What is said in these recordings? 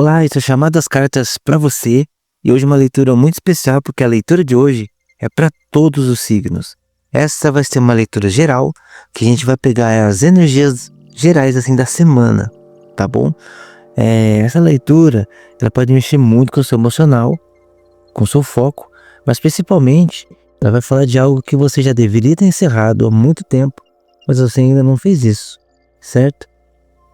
Olá, estou chamando as cartas para você e hoje uma leitura muito especial porque a leitura de hoje é para todos os signos. Essa vai ser uma leitura geral que a gente vai pegar as energias gerais assim da semana, tá bom? Essa leitura ela pode mexer muito com o seu emocional, com o seu foco, mas principalmente ela vai falar de algo que você já deveria ter encerrado há muito tempo, mas você ainda não fez isso, certo?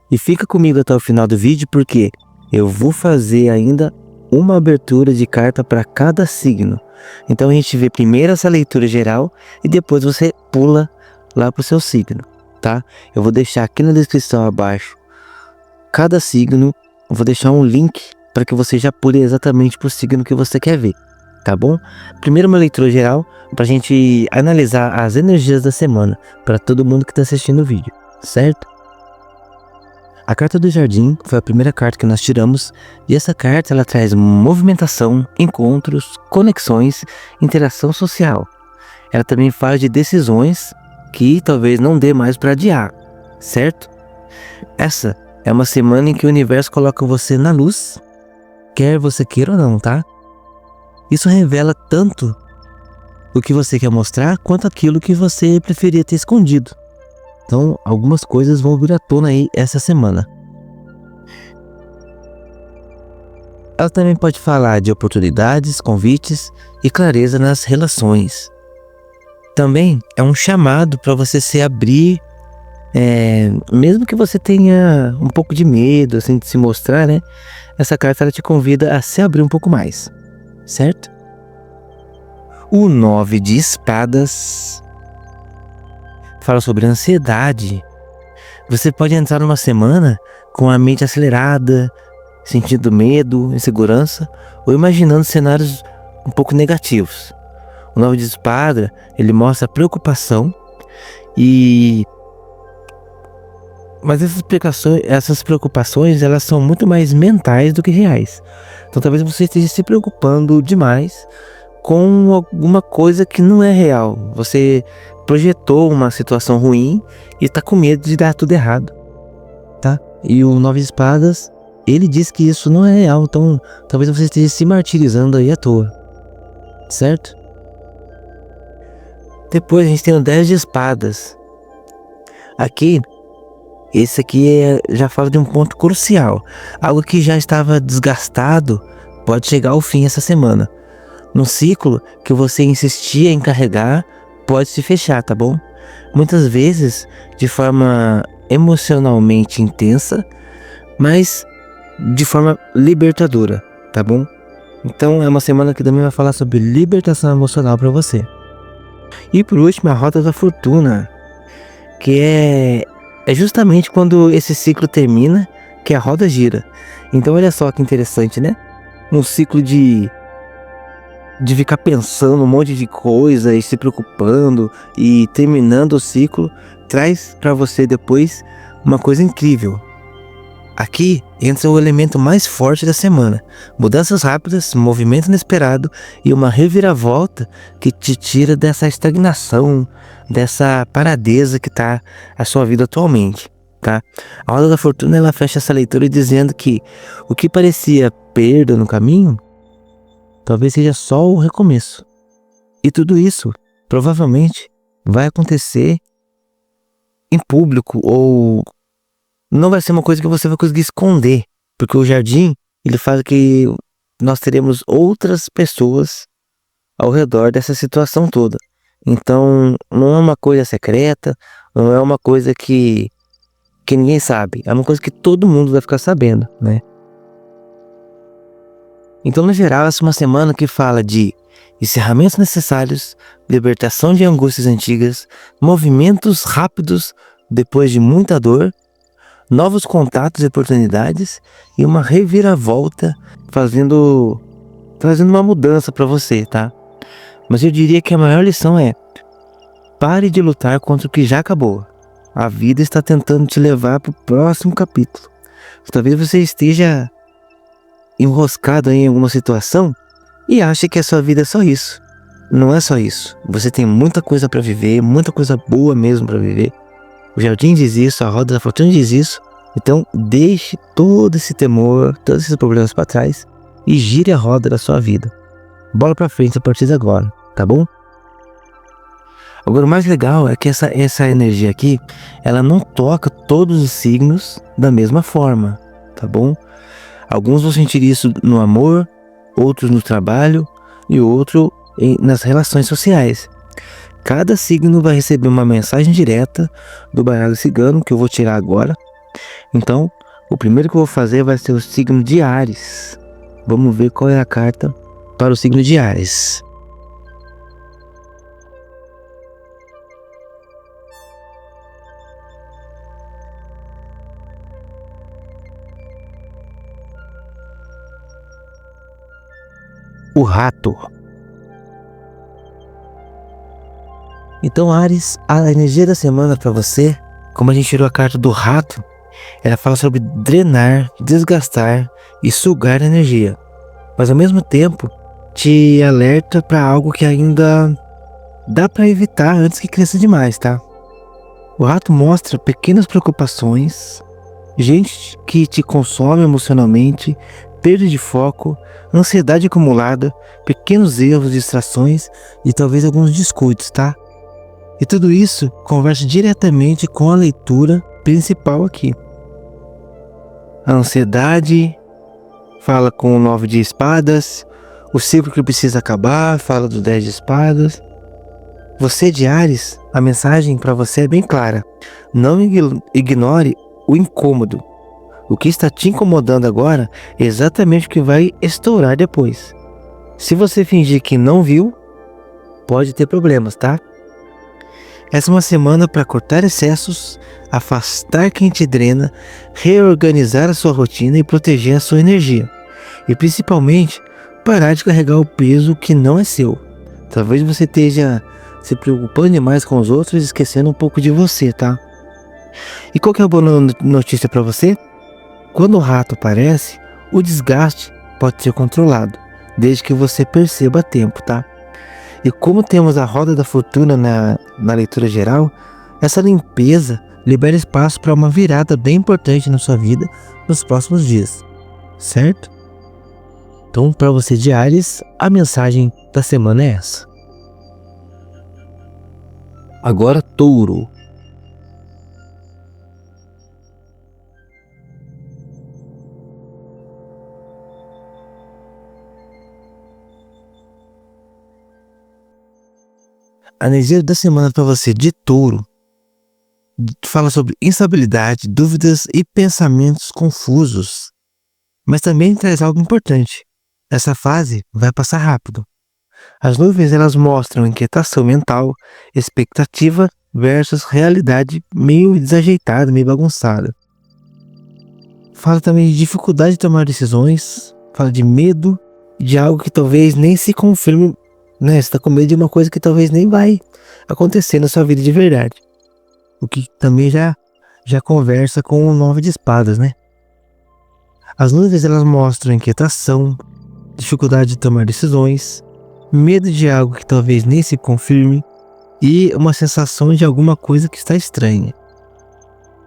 E fica comigo até o final do vídeo porque eu vou fazer ainda uma abertura de carta para cada signo. Então a gente vê primeiro essa leitura geral e depois você pula lá para o seu signo, tá? Eu vou deixar aqui na descrição abaixo cada signo, eu vou deixar um link para que você já pule exatamente para o signo que você quer ver, tá bom? Primeiro uma leitura geral para a gente analisar as energias da semana para todo mundo que está assistindo o vídeo, certo? A carta do jardim foi a primeira carta que nós tiramos e essa carta ela traz movimentação, encontros, conexões, interação social. Ela também fala de decisões que talvez não dê mais para adiar, certo? Essa é uma semana em que o universo coloca você na luz, quer você queira ou não, tá? Isso revela tanto o que você quer mostrar quanto aquilo que você preferia ter escondido. Então, algumas coisas vão vir à tona aí essa semana. Ela também pode falar de oportunidades, convites e clareza nas relações. Também é um chamado para você se abrir, mesmo que você tenha um pouco de medo assim, de se mostrar, né? Essa carta ela te convida a se abrir um pouco mais, certo? O 9 de espadas fala sobre ansiedade. Você pode entrar numa semana com a mente acelerada, sentindo medo, insegurança ou imaginando cenários um pouco negativos. O 9 de espada, ele mostra preocupação mas essas preocupações elas são muito mais mentais do que reais. Então talvez você esteja se preocupando demais com alguma coisa que não é real. Você projetou uma situação ruim e está com medo de dar tudo errado, tá? E o 9 de espadas, ele diz que isso não é real, então talvez você esteja se martirizando aí à toa, certo? Depois a gente tem o 10 de espadas. Esse aqui já fala de um ponto crucial. Algo que já estava desgastado pode chegar ao fim essa semana. No ciclo que você insistia em carregar, pode se fechar, tá bom? Muitas vezes de forma emocionalmente intensa, mas de forma libertadora, tá bom? Então é uma semana que também vai falar sobre libertação emocional para você. E por último, a roda da fortuna, que é justamente quando esse ciclo termina, que a roda gira. Então olha só que interessante, né? Um ciclo de ficar pensando um monte de coisa e se preocupando e terminando o ciclo, traz para você depois uma coisa incrível. Aqui entra o elemento mais forte da semana, mudanças rápidas, movimento inesperado e uma reviravolta que te tira dessa estagnação, dessa paradeza que está a sua vida atualmente, tá? A roda da fortuna ela fecha essa leitura dizendo que o que parecia perda no caminho talvez seja só o recomeço. E tudo isso provavelmente vai acontecer em público ou não vai ser uma coisa que você vai conseguir esconder, porque o jardim ele fala que nós teremos outras pessoas ao redor dessa situação toda. Então não é uma coisa secreta, não é uma coisa que ninguém sabe, é uma coisa que todo mundo vai ficar sabendo, né? Então, no geral, essa é uma semana que fala de encerramentos necessários, libertação de angústias antigas, movimentos rápidos depois de muita dor, novos contatos e oportunidades e uma reviravolta trazendo uma mudança para você, tá? Mas eu diria que a maior lição é: pare de lutar contra o que já acabou. A vida está tentando te levar para o próximo capítulo. Talvez você esteja enroscado em alguma situação e acha que a sua vida é só isso. Não é só isso. Você tem muita coisa para viver, muita coisa boa mesmo para viver. O jardim diz isso, a roda da fortuna diz isso, Então, deixe todo esse temor, todos esses problemas para trás e gire a roda da sua vida. Bola para frente a partir de agora, tá bom? Agora, o mais legal é que essa energia aqui, ela não toca todos os signos da mesma forma, tá bom? Alguns vão sentir isso no amor, outros no trabalho e outro nas relações sociais. Cada signo vai receber uma mensagem direta do baralho cigano, que eu vou tirar agora. Então, o primeiro que eu vou fazer vai ser o signo de Áries. Vamos ver qual é a carta para o signo de Áries. O rato. Então, Áries, a energia da semana para você, como a gente tirou a carta do rato, ela fala sobre drenar, desgastar e sugar energia. Mas ao mesmo tempo, te alerta para algo que ainda dá para evitar antes que cresça demais, tá? O rato mostra pequenas preocupações, gente que te consome emocionalmente, perda de foco, ansiedade acumulada, pequenos erros, distrações e talvez alguns descuidos, tá? E tudo isso conversa diretamente com a leitura principal aqui. A ansiedade fala com o 9 de espadas, o ciclo que precisa acabar fala do 10 de espadas. Você de Áries, a mensagem para você é bem clara. Não ignore o incômodo. O que está te incomodando agora é exatamente o que vai estourar depois. Se você fingir que não viu, pode ter problemas, tá? Essa é uma semana para cortar excessos, afastar quem te drena, reorganizar a sua rotina e proteger a sua energia. E principalmente, parar de carregar o peso que não é seu. Talvez você esteja se preocupando demais com os outros e esquecendo um pouco de você, tá? E qual que é a boa notícia para você? Quando o rato aparece, o desgaste pode ser controlado, desde que você perceba a tempo, tá? E como temos a roda da fortuna na leitura geral, essa limpeza libera espaço para uma virada bem importante na sua vida nos próximos dias, certo? Então, para você de Áries, a mensagem da semana é essa. Agora, Touro. A energia da semana para você de Touro fala sobre instabilidade, dúvidas e pensamentos confusos. Mas também traz algo importante. Essa fase vai passar rápido. As nuvens elas mostram inquietação mental, expectativa versus realidade meio desajeitada, meio bagunçada. Fala também de dificuldade de tomar decisões, fala de medo de algo que talvez nem se confirme, né? Você está com medo de uma coisa que talvez nem vai acontecer na sua vida de verdade. O que também já conversa com o 9 de espadas, né? As nuvens elas mostram inquietação, dificuldade de tomar decisões, medo de algo que talvez nem se confirme e uma sensação de alguma coisa que está estranha.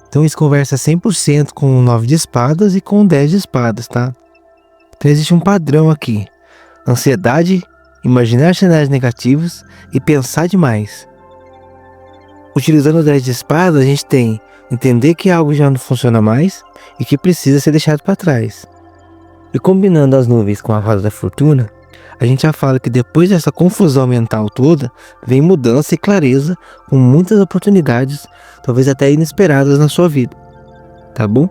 Então isso conversa 100% com o 9 de espadas e com o 10 de espadas, tá? Então existe um padrão aqui. Ansiedade, imaginar cenários negativos e pensar demais. Utilizando o 10 de espadas, a gente tem entender que algo já não funciona mais e que precisa ser deixado para trás. E combinando as nuvens com a roda da fortuna, a gente já fala que depois dessa confusão mental toda, vem mudança e clareza com muitas oportunidades, talvez até inesperadas na sua vida, tá bom?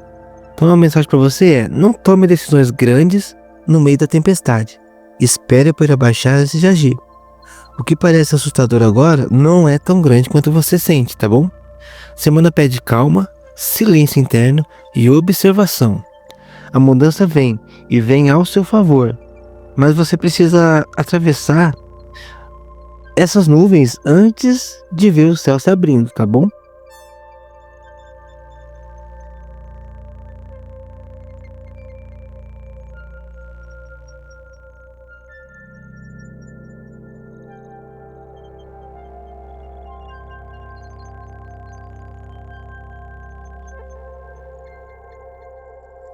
Então a mensagem para você é, não tome decisões grandes no meio da tempestade. Espere por abaixar antes de agir. O que parece assustador agora não é tão grande quanto você sente, tá bom? Semana pede calma, silêncio interno e observação. A mudança vem e vem ao seu favor, mas você precisa atravessar essas nuvens antes de ver o céu se abrindo, tá bom?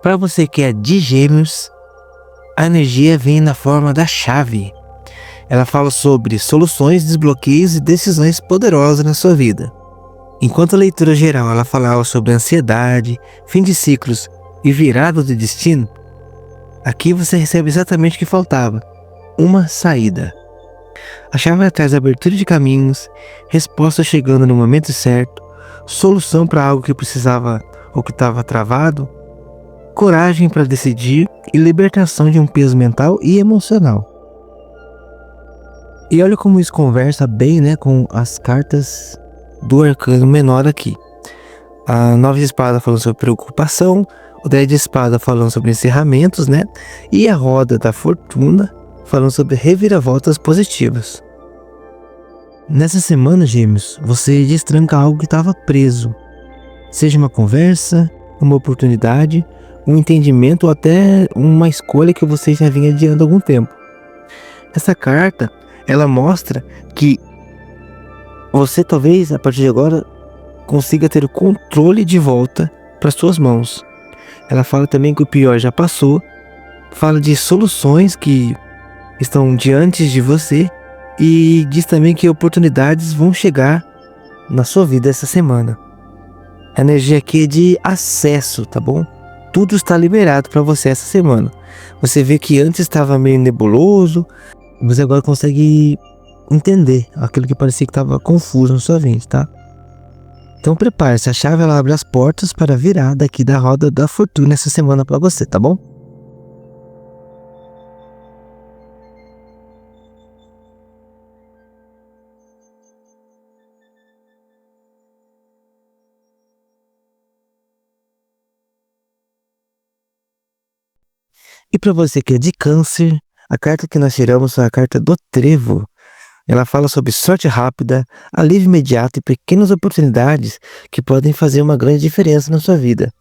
Para você que é de Gêmeos, a energia vem na forma da chave. Ela fala sobre soluções, desbloqueios e decisões poderosas na sua vida. Enquanto a leitura geral ela falava sobre ansiedade, fim de ciclos e virada de destino, aqui você recebe exatamente o que faltava: uma saída. A chave traz abertura de caminhos, resposta chegando no momento certo, solução para algo que precisava ou que estava travado, coragem para decidir e libertação de um peso mental e emocional. E olha como isso conversa bem, né, com as cartas do arcano menor aqui. A 9 de espada falando sobre preocupação, o 10 de espada falando sobre encerramentos, né, e a roda da fortuna falando sobre reviravoltas positivas. Nessa semana, Gêmeos, você destranca algo que estava preso. Seja uma conversa, uma oportunidade, um entendimento ou até uma escolha que você já vinha adiando há algum tempo. Essa carta, ela mostra que você talvez, a partir de agora, consiga ter o controle de volta para suas mãos. Ela fala também que o pior já passou, fala de soluções que estão diante de você e diz também que oportunidades vão chegar na sua vida essa semana. A energia aqui é de acesso, tá bom? Tudo está liberado para você essa semana. Você vê que antes estava meio nebuloso, você agora consegue entender aquilo que parecia que estava confuso na sua mente, tá? Então prepare-se, a chave ela abre as portas para a virada aqui da roda da fortuna essa semana para você, tá bom? E para você que é de Câncer, a carta que nós tiramos foi a carta do Trevo. Ela fala sobre sorte rápida, alívio imediato e pequenas oportunidades que podem fazer uma grande diferença na sua vida.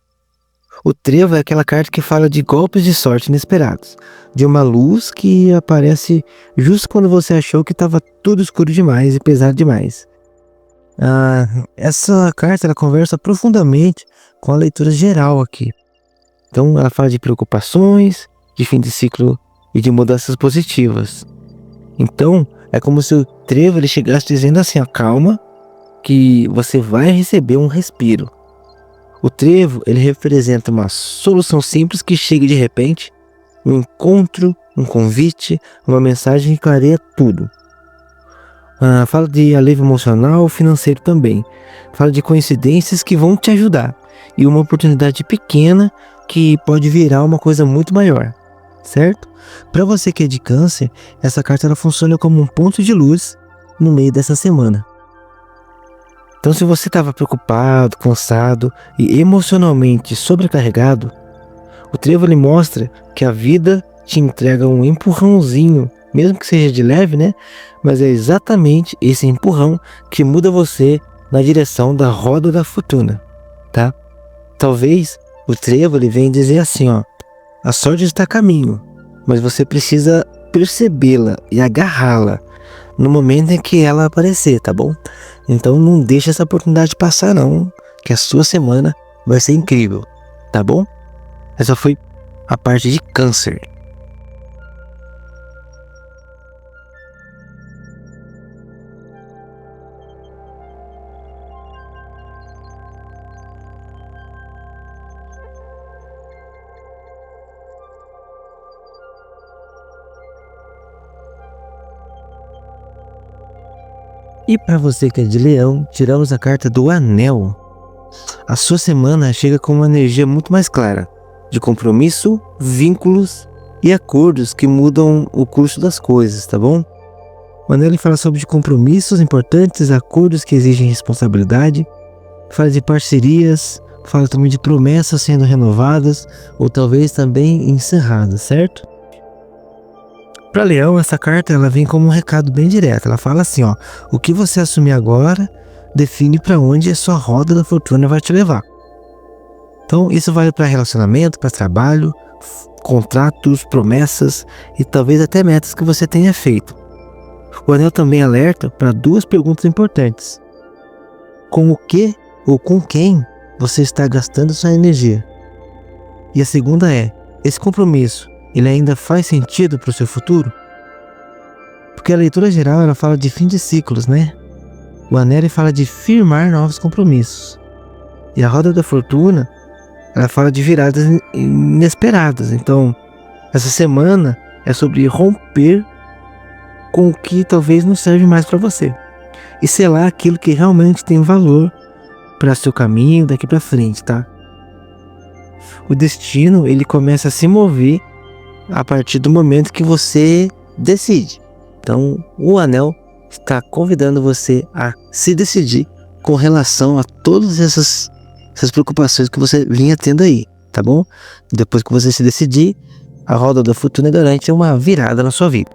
O Trevo é aquela carta que fala de golpes de sorte inesperados, de uma luz que aparece justo quando você achou que estava tudo escuro demais e pesado demais. Essa carta ela conversa profundamente com a leitura geral aqui. Então ela fala de preocupações, de fim de ciclo e de mudanças positivas. Então é como se o Trevo ele chegasse dizendo assim: ó, calma, que você vai receber um respiro. O Trevo ele representa uma solução simples que chega de repente, um encontro, um convite, uma mensagem que clareia tudo. Fala de alívio emocional, financeiro também. Fala de coincidências que vão te ajudar e uma oportunidade pequena que pode virar uma coisa muito maior, certo? Para você que é de Câncer, essa carta ela funciona como um ponto de luz no meio dessa semana. Então, se você estava preocupado, cansado e emocionalmente sobrecarregado, o Trevo ele mostra que a vida te entrega um empurrãozinho, mesmo que seja de leve, né? Mas é exatamente esse empurrão que muda você na direção da roda da fortuna, tá? Talvez o Trevo ele vem dizer assim, ó: a sorte está a caminho, mas você precisa percebê-la e agarrá-la no momento em que ela aparecer, tá bom? Então não deixa essa oportunidade passar não, que a sua semana vai ser incrível, tá bom? Essa foi a parte de Câncer. E para você que é de Leão, tiramos a carta do Anel. A sua semana chega com uma energia muito mais clara, de compromisso, vínculos e acordos que mudam o curso das coisas, tá bom? O Anel ele fala sobre compromissos importantes, acordos que exigem responsabilidade, fala de parcerias, fala também de promessas sendo renovadas ou talvez também encerradas, certo? Para Leão, essa carta ela vem como um recado bem direto. Ela fala assim, ó: o que você assumir agora define para onde a sua roda da fortuna vai te levar. Então isso vale para relacionamento, para trabalho, contratos, promessas e talvez até metas que você tenha feito. O Anel também alerta para duas perguntas importantes: com o que ou com quem você está gastando sua energia? E a segunda é, esse compromisso, ele ainda faz sentido para o seu futuro? Porque a leitura geral, ela fala de fim de ciclos, né? O anel ele fala de firmar novos compromissos. E a roda da fortuna, ela fala de viradas inesperadas. Então, essa semana é sobre romper com o que talvez não serve mais para você. E selar aquilo que realmente tem valor para seu caminho daqui para frente, tá? O destino, ele começa a se mover a partir do momento que você decide. Então, o anel está convidando você a se decidir com relação a todas essas preocupações que você vinha tendo aí, tá bom? Depois que você se decidir, a roda da fortuna garante uma virada na sua vida.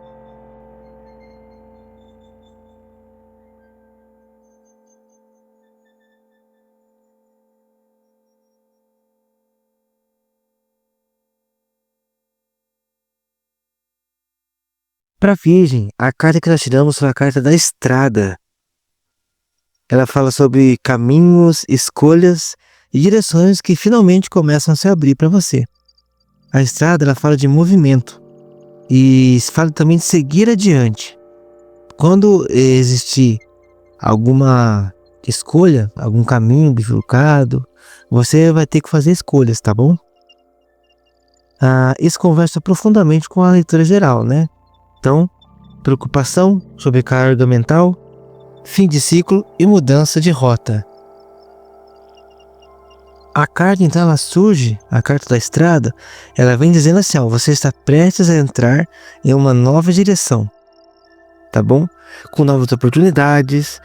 Para Virgem, a carta que nós tiramos foi a carta da estrada. Ela fala sobre caminhos, escolhas e direções que finalmente começam a se abrir para você. A estrada, ela fala de movimento e fala também de seguir adiante. Quando existir alguma escolha, algum caminho bifurcado, você vai ter que fazer escolhas, tá bom? Isso conversa profundamente com a leitura geral, né? Então, preocupação, sobrecarga mental, fim de ciclo e mudança de rota. A carta, então, ela surge, a carta da estrada, ela vem dizendo assim, ó, você está prestes a entrar em uma nova direção, tá bom? Com novas oportunidades,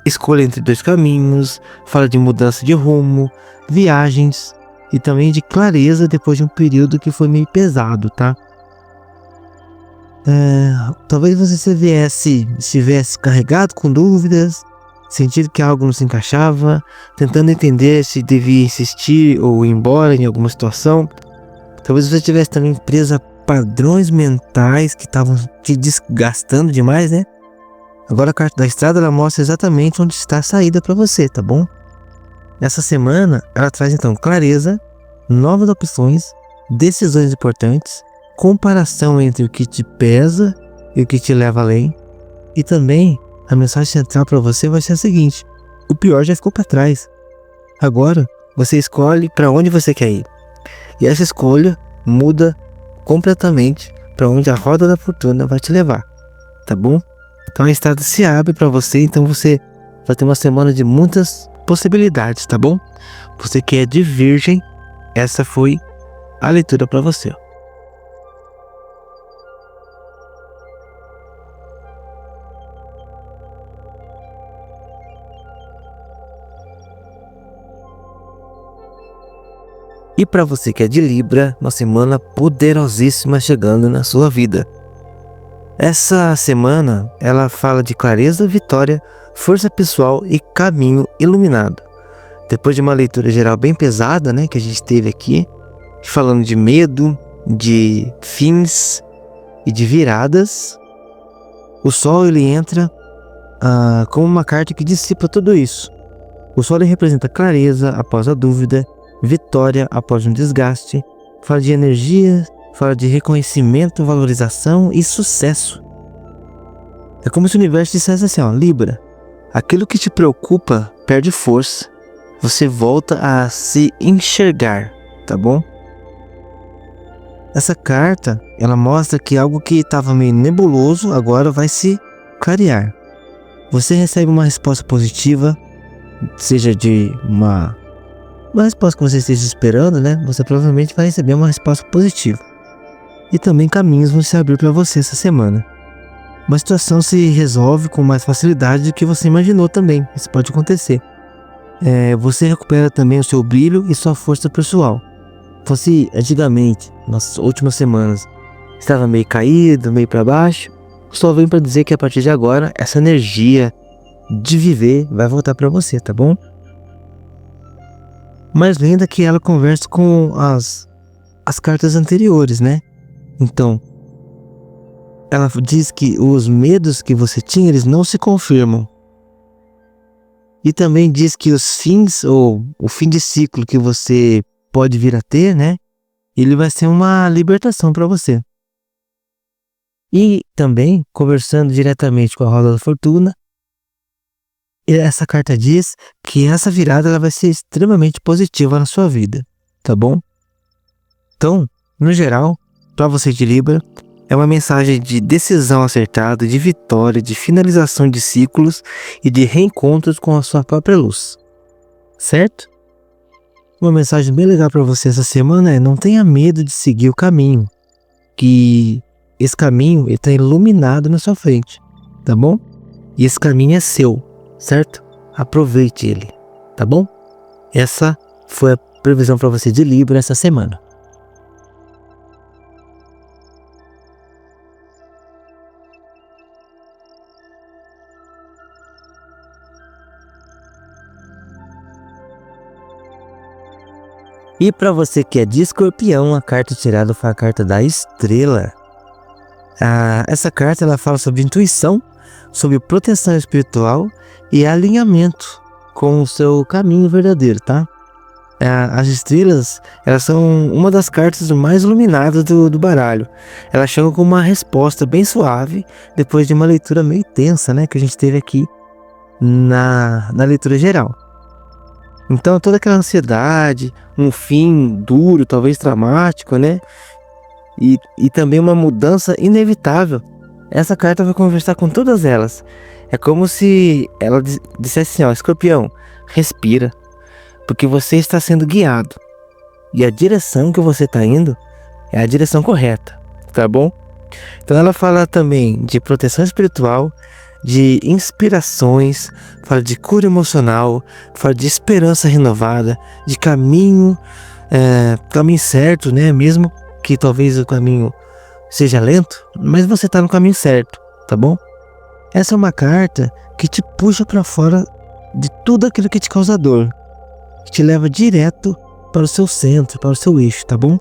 escolha entre dois caminhos, fala de mudança de rumo, viagens e também de clareza depois de um período que foi meio pesado, tá? Talvez você estivesse carregado com dúvidas, sentindo que algo não se encaixava, tentando entender se devia insistir ou ir embora em alguma situação. Talvez você estivesse também preso a padrões mentais que estavam te desgastando demais, né? Agora a carta da estrada, ela mostra exatamente onde está a saída para você, tá bom? Essa semana, ela traz então clareza, novas opções, decisões importantes, comparação entre o que te pesa e o que te leva além. E também a mensagem central para você vai ser a seguinte: o pior já ficou para trás. Agora você escolhe para onde você quer ir. E essa escolha muda completamente para onde a roda da fortuna vai te levar, tá bom? Então a estrada se abre para você, então você vai ter uma semana de muitas possibilidades, tá bom? Você que é de Virgem, essa foi a leitura para você. E para você que é de Libra, uma semana poderosíssima chegando na sua vida. Essa semana, ela fala de clareza, vitória, força pessoal e caminho iluminado. Depois de uma leitura geral bem pesada, né, que a gente teve aqui, falando de medo, de fins e de viradas, o Sol ele entra como uma carta que dissipa tudo isso. O Sol ele representa clareza após a dúvida, vitória após um desgaste, fala de energia, fala de reconhecimento, valorização e sucesso. É como se o universo dissesse assim, ó, Libra, aquilo que te preocupa perde força, você volta a se enxergar, tá bom? Essa carta, ela mostra que algo que estava meio nebuloso agora vai se clarear. Você recebe uma resposta positiva, seja de uma resposta que você esteja esperando, né? Você provavelmente vai receber uma resposta positiva. E também caminhos vão se abrir para você essa semana. Uma situação se resolve com mais facilidade do que você imaginou também. Isso pode acontecer. Você recupera também o seu brilho e sua força pessoal. Você antigamente, nas últimas semanas, estava meio caído, meio para baixo, só vem para dizer que a partir de agora, essa energia de viver vai voltar para você, tá bom? Mas lembra que ela conversa com as cartas anteriores, né? Então, ela diz que os medos que você tinha, eles não se confirmam. E também diz que os fins, ou o fim de ciclo que você pode vir a ter, né? ele vai ser uma libertação para você. E também, conversando diretamente com a roda da fortuna, essa carta diz que essa virada ela vai ser extremamente positiva na sua vida, tá bom? Então, no geral, para você de Libra, é uma mensagem de decisão acertada, de vitória, de finalização de ciclos e de reencontros com a sua própria luz, certo? Uma mensagem bem legal para você essa semana é: não tenha medo de seguir o caminho, que esse caminho está iluminado na sua frente, tá bom? E esse caminho é seu, certo? Aproveite ele, tá bom? Essa foi a previsão para você de Libra essa semana. E para você que é de Escorpião, a carta tirada foi a carta da Estrela. Essa carta ela fala sobre intuição, sobre proteção espiritual e alinhamento com o seu caminho verdadeiro, tá? As estrelas, elas são uma das cartas mais iluminadas do baralho. Elas chegam com uma resposta bem suave depois de uma leitura meio tensa, né, que a gente teve aqui na leitura geral. Então toda aquela ansiedade, um fim duro, talvez traumático, né? E também uma mudança inevitável. Essa carta vai conversar com todas elas. É como se ela dissesse assim, ó: Escorpião, respira, porque você está sendo guiado. E a direção que você está indo é a direção correta, tá bom? Então ela fala também de proteção espiritual, de inspirações, fala de cura emocional, fala de esperança renovada, de caminho certo, né? Mesmo que talvez o caminho seja lento, mas você está no caminho certo, tá bom? Essa é uma carta que te puxa para fora de tudo aquilo que te causa dor, que te leva direto para o seu centro, para o seu eixo, tá bom?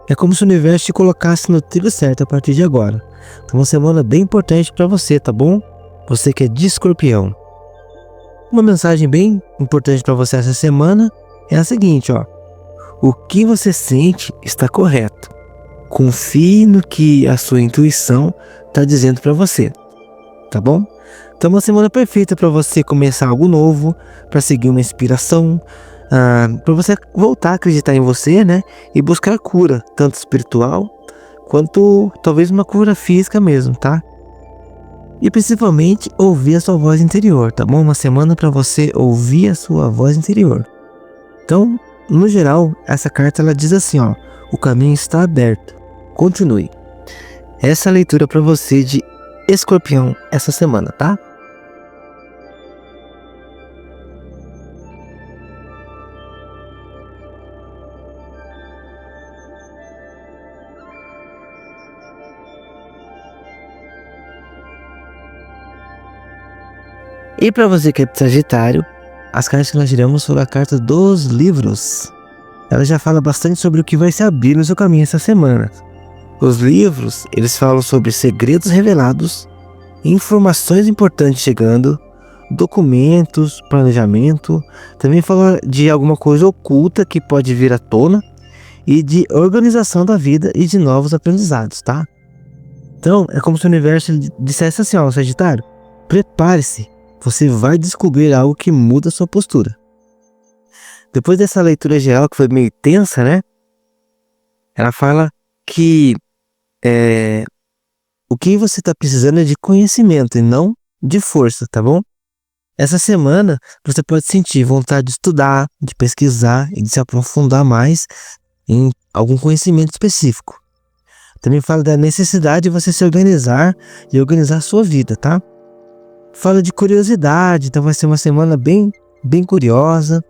É como se o universo te colocasse no trilho certo a partir de agora. Então, uma semana bem importante para você, tá bom? Você que é de Escorpião. Uma mensagem bem importante para você essa semana é a seguinte, ó: o que você sente está correto. Confie no que a sua intuição está dizendo para você, tá bom? Então, uma semana perfeita para você começar algo novo, para seguir uma inspiração, para você voltar a acreditar em você, né? E buscar cura, tanto espiritual quanto talvez uma cura física mesmo, tá? E principalmente ouvir a sua voz interior, tá bom? Uma semana para você ouvir a sua voz interior. Então, no geral, essa carta ela diz assim, ó: o caminho está aberto, continue. Essa é a leitura para você de Escorpião essa semana, tá? E para você que é de Sagitário, as cartas que nós tiramos foram a carta dos livros. Ela já fala bastante sobre o que vai se abrir no seu caminho essa semana. Os livros, eles falam sobre segredos revelados, informações importantes chegando, documentos, planejamento. Também fala de alguma coisa oculta que pode vir à tona e de organização da vida e de novos aprendizados, tá? Então, é como se o universo dissesse assim, ó, Sagitário, prepare-se. Você vai descobrir algo que muda a sua postura. Depois dessa leitura geral que foi meio tensa, né? Ela fala que o que você está precisando é de conhecimento e não de força, tá bom? Essa semana você pode sentir vontade de estudar, de pesquisar e de se aprofundar mais em algum conhecimento específico. Também fala da necessidade de você se organizar e organizar a sua vida, tá? Fala de curiosidade, então vai ser uma semana bem curiosa,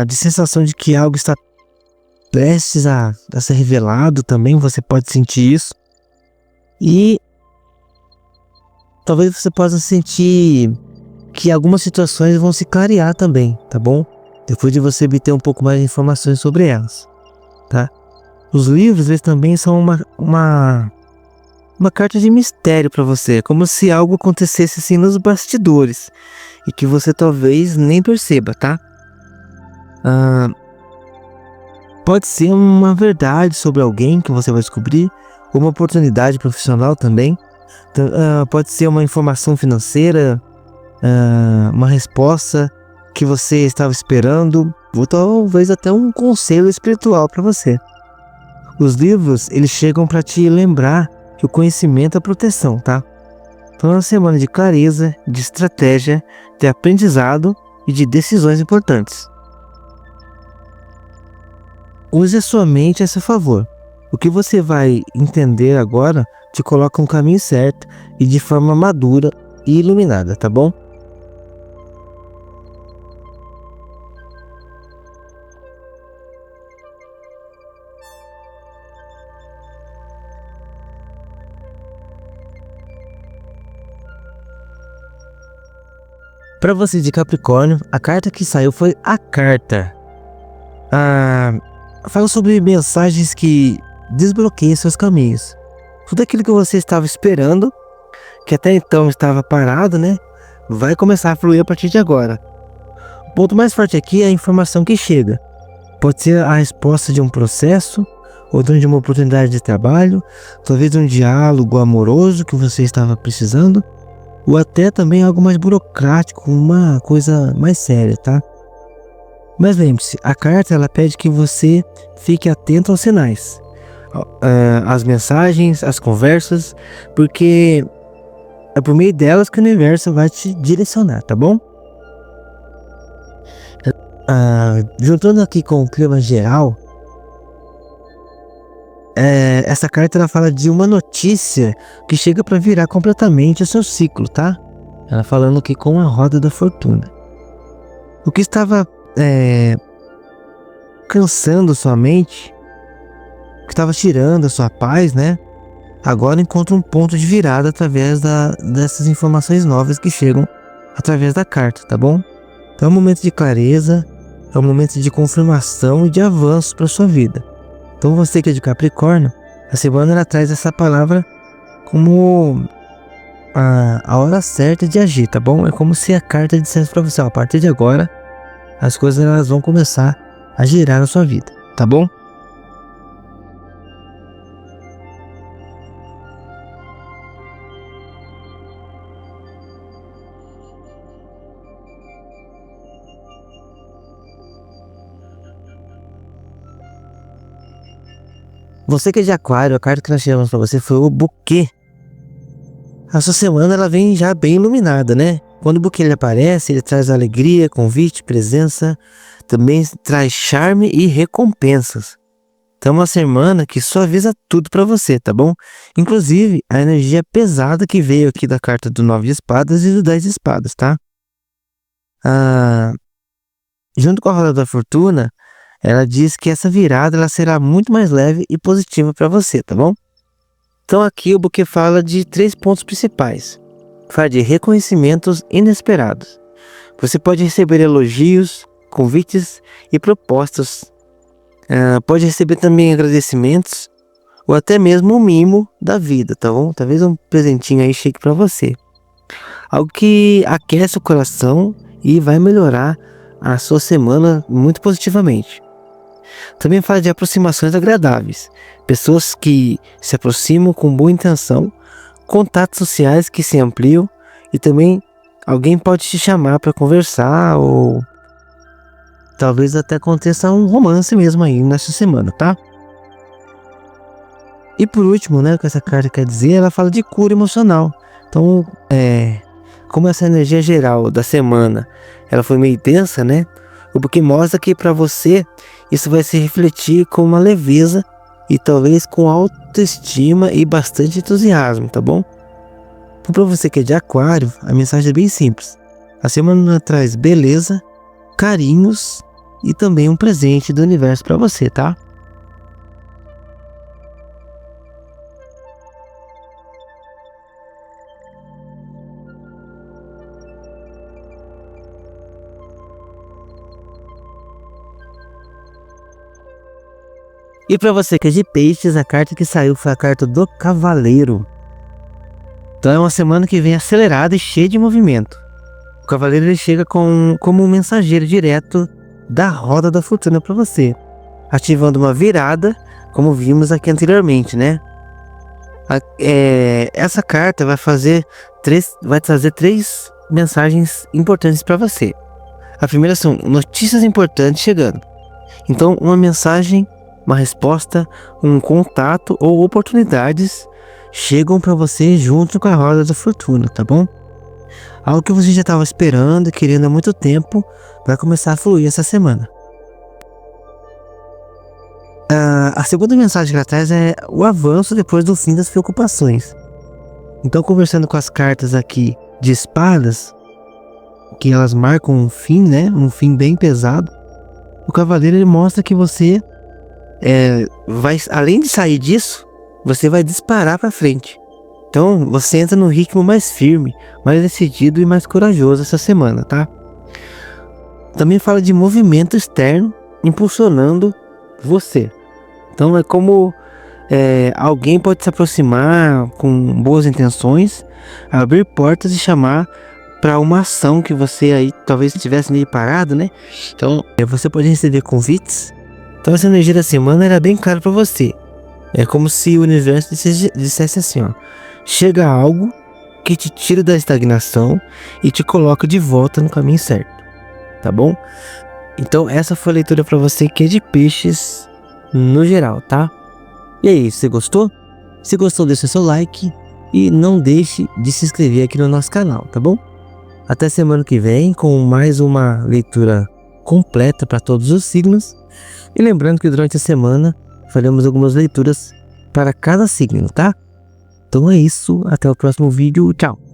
de sensação de que algo está prestes a ser revelado também, você pode sentir isso. E talvez você possa sentir que algumas situações vão se clarear também, tá bom? Depois de você obter um pouco mais de informações sobre elas, tá? Os livros, eles também são uma carta de mistério para você, como se algo acontecesse assim nos bastidores e que você talvez nem perceba, tá? Pode ser uma verdade sobre alguém que você vai descobrir, ou uma oportunidade profissional também. Pode ser uma informação financeira, uma resposta que você estava esperando, ou talvez até um conselho espiritual para você. Os livros, eles chegam para te lembrar que o conhecimento é proteção, tá? Então é uma semana de clareza, de estratégia, de aprendizado e de decisões importantes. Use a sua mente a seu favor. O que você vai entender agora te coloca no caminho certo e de forma madura e iluminada, tá bom? Para você de Capricórnio, a carta que saiu foi a carta. Fala sobre mensagens que desbloqueiam seus caminhos. Tudo aquilo que você estava esperando, que até então estava parado, né? Vai começar a fluir a partir de agora. O ponto mais forte aqui é a informação que chega. Pode ser a resposta de um processo, ou de uma oportunidade de trabalho, talvez um diálogo amoroso que você estava precisando, ou até também algo mais burocrático, uma coisa mais séria, tá? Mas lembre-se, a carta ela pede que você fique atento aos sinais, às mensagens, às conversas, porque é por meio delas que o universo vai te direcionar, tá bom? Juntando aqui com o clima geral, essa carta ela fala de uma notícia que chega para virar completamente o seu ciclo, tá? Ela falando aqui com a roda da fortuna. O que estava cansando sua mente, o que estava tirando a sua paz, né? Agora encontra um ponto de virada através dessas informações novas que chegam através da carta, tá bom? Então é um momento de clareza, é um momento de confirmação e de avanço para sua vida. Então você que é de Capricórnio, a semana ela traz essa palavra como a hora certa de agir, tá bom? É como se a carta dissesse para você, ó, a partir de agora, as coisas elas vão começar a girar na sua vida, tá bom? Você que é de Aquário, a carta que nós tiramos para você foi o buquê. A sua semana ela vem já bem iluminada, né? Quando o buquê ele aparece, ele traz alegria, convite, presença, também traz charme e recompensas. Então é uma semana que suaviza tudo para você, tá bom? Inclusive a energia pesada que veio aqui da carta do 9 de espadas e do 10 de espadas, tá? Junto com a roda da fortuna, ela diz que essa virada ela será muito mais leve e positiva para você, tá bom? Então aqui o buquê fala de 3 pontos principais. Fala de reconhecimentos inesperados. Você pode receber elogios, convites e propostas. Pode receber também agradecimentos ou até mesmo um mimo da vida, tá bom? Talvez um presentinho aí chegue para você. Algo que aquece o coração e vai melhorar a sua semana muito positivamente. Também fala de aproximações agradáveis, pessoas que se aproximam com boa intenção, contatos sociais que se ampliam e também alguém pode te chamar para conversar ou talvez até aconteça um romance mesmo aí nessa semana, tá? E por último, né, o que essa carta quer dizer, ela fala de cura emocional. Então, como essa energia geral da semana, ela foi meio densa, né? O que mostra que para você isso vai se refletir com uma leveza e talvez com autoestima e bastante entusiasmo, tá bom? Então para você que é de Aquário, a mensagem é bem simples. A semana traz beleza, carinhos e também um presente do universo para você, tá? E para você que é de Peixes, a carta que saiu foi a carta do Cavaleiro. Então é uma semana que vem acelerada e cheia de movimento. O Cavaleiro ele chega como um mensageiro direto da roda da fortuna para você. ativando uma virada, como vimos aqui anteriormente, né? Essa carta vai trazer três mensagens importantes para você. A primeira são notícias importantes chegando. Então, uma mensagem, uma resposta, um contato ou oportunidades chegam para você junto com a roda da fortuna, tá bom? Algo que você já estava esperando e querendo há muito tempo vai começar a fluir essa semana. A segunda mensagem que ela traz é o avanço depois do fim das preocupações. Então, conversando com as cartas aqui de espadas, que elas marcam um fim, né? Um fim bem pesado. O cavaleiro, ele mostra que você vai, além de sair disso, você vai disparar para frente. Então, você entra no ritmo mais firme, mais decidido e mais corajoso essa semana, tá? Também fala de movimento externo impulsionando você. Então é como alguém pode se aproximar com boas intenções, abrir portas e chamar para uma ação que você aí talvez estivesse meio parado, né? Então você pode receber convites. Então essa energia da semana era bem clara para você. É como se o universo dissesse assim, ó: chega algo que te tira da estagnação e te coloca de volta no caminho certo, tá bom? Então essa foi a leitura para você que é de peixes no geral, tá? E aí, você gostou? Se gostou, deixa seu like e não deixe de se inscrever aqui no nosso canal, tá bom? Até semana que vem com mais uma leitura completa para todos os signos. E lembrando que durante a semana faremos algumas leituras para cada signo, tá? Então é isso, até o próximo vídeo, tchau!